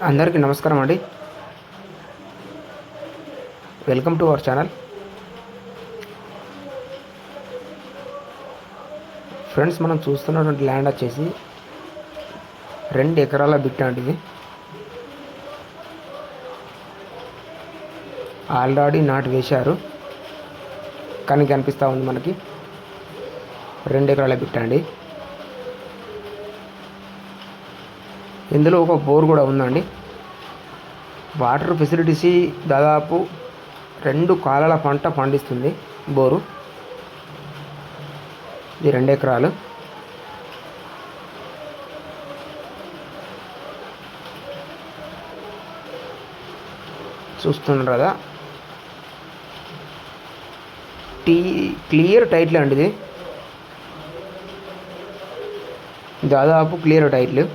అందరికీ నమస్కారం అండి. Welcome to our channel. Friends, మనం చూస్తున్నటువంటి ల్యాండ్ వచ్చేసి 2 ఎకరాల బిట్ అండి. ఇది ఆల్రెడీ నాటు వేశారు కానీ కనిపిస్తూ ఉంది మనకి. 2 ఎకరాల బిట్ అండి. ఇందులో ఒక బోర్ కూడా ఉందండి. వాటర్ ఫెసిలిటీస్ దాదాపు 2 కాలాల పంట పండిస్తుంది బోరు. ఇది 2 ఎకరాలు. చూస్తున్నారు కదా, క్లియర్ టైటిల్ అండి. ఇది దాదాపు క్లియర్ టైటిల్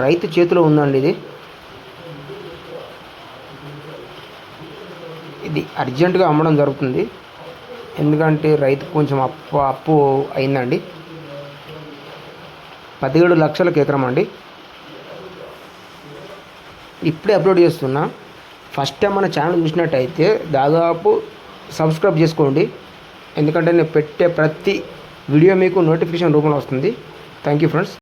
రైతు చేతిలో ఉందండి. ఇది అర్జెంటుగా అమ్మడం జరుగుతుంది, ఎందుకంటే రైతు కొంచెం అప్పు అయిందండి. 17 లక్షలకు ఎకరం అండి. ఇప్పుడే అప్లోడ్ చేస్తున్నా. ఫస్ట్ టైం మన ఛానల్ చూసినట్టయితే దాదాపు సబ్స్క్రైబ్ చేసుకోండి, ఎందుకంటే నేను పెట్టే ప్రతి వీడియో మీకు నోటిఫికేషన్ రూపంలో వస్తుంది. Thank you friends.